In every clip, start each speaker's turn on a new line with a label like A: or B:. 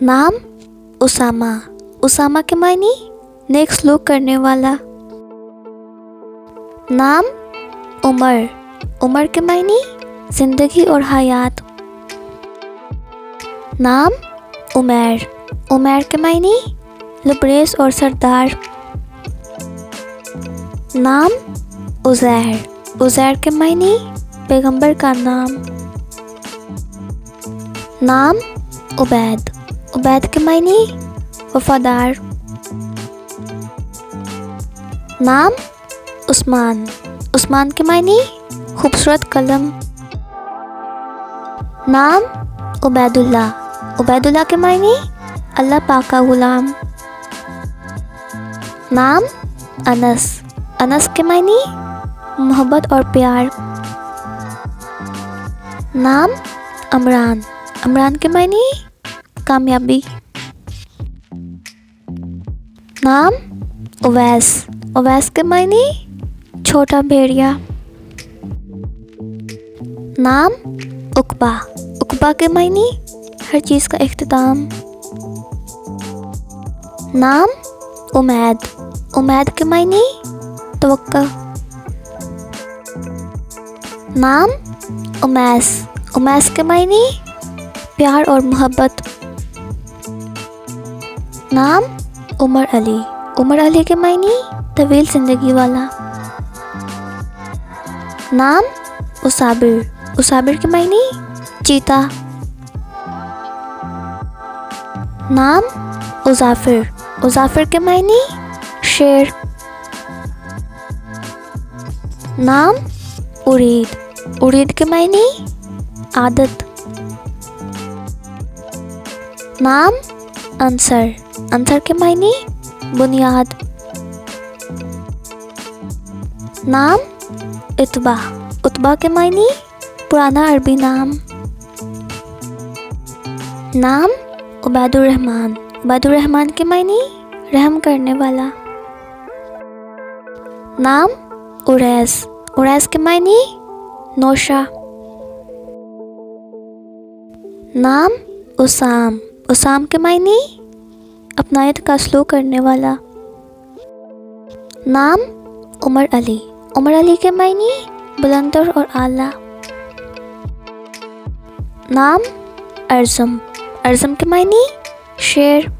A: नाम उसामा, उसामा के मायने नेक सलूक करने वाला। नाम उमर, उमर के मायने ज़िंदगी और हयात। नाम उमैर, उमैर के मायने लबरेज और सरदार। नाम उज़ैर, उज़ैर के मायने पैगंबर का नाम। नाम उबैद, उबैद के मायने वफादार। नाम उस्मान, उस्मान के मायने खूबसूरत कलम। नाम उबैदुल्लाह, उबैदुल्लाह के मायने अल्लाह पाक का गुलाम। नाम अनस, अनस के मायने मोहब्बत और प्यार। नाम अमरान, अमरान के मायने कामयाबी। नाम उवैस, उवैस के मायने छोटा भेड़िया। नाम उकबा, उकबा के मायने हर चीज़ का इख्तिताम। नाम उमैद, उमैद के मायने तवक्का। नाम उमैस, उमैस के मायने प्यार और मोहब्बत। नाम उमर अली, उमर अली के मायने तवील ज़िंदगी वाला। नाम उसाबिर, उसाबिर के मायने चीता। नाम उज़ाफिर, उज़ाफिर के मायने शेर। नाम उरीद, उरीद के मायने आदत। नाम अंसर, अंसर के मायने बुनियाद। नाम इतबा, उतबा के मायने पुराना अरबी नाम। नाम उबैदुर रहमान, उबैदुर रहमान के मायने रहम करने वाला। नाम उरैस, उरैस के मायने नौशा। नाम उसाम, उसाम के मायने अपनायत का सलूक करने वाला। नाम उमर अली, उमर अली के मायने बुलंदर और आला। नाम अर्ज़म, अर्ज़म के मायने शेर।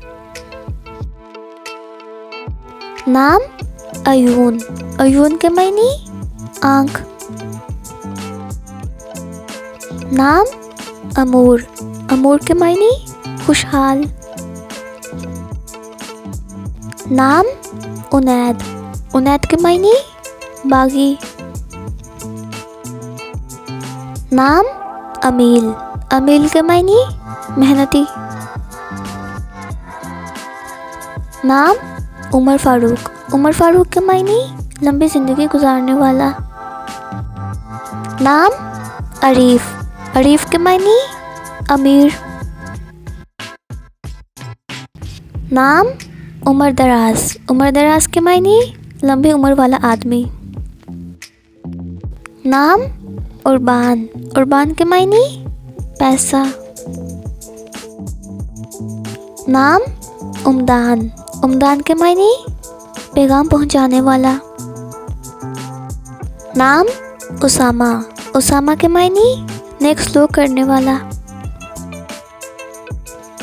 A: नाम अयून, अयून के मायने आँख। नाम अमूर, अमूर के मायने खुशहाल। नाम उनैद, उनैद के मायने बागी। नाम अमील, अमील के मायने मेहनती। नाम उमर फ़ारूक, उमर फ़ारूक के मायने लंबी ज़िंदगी गुजारने वाला। नाम अरीफ़, अरीफ़ के मायने अमीर। नाम उमर दराज, उमर दराज के मायने लंबी उम्र वाला आदमी। नाम उर्बान, उर्बान के मायने पैसा। नाम उम्दान, उम्दान के मायने पैगाम पहुंचाने वाला। नाम उसामा, उसामा के मायने नेक सलूक करने वाला।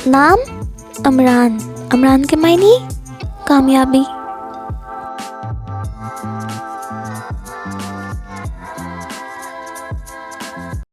A: नाम अमरान, अमरान के मायने कामयाबी।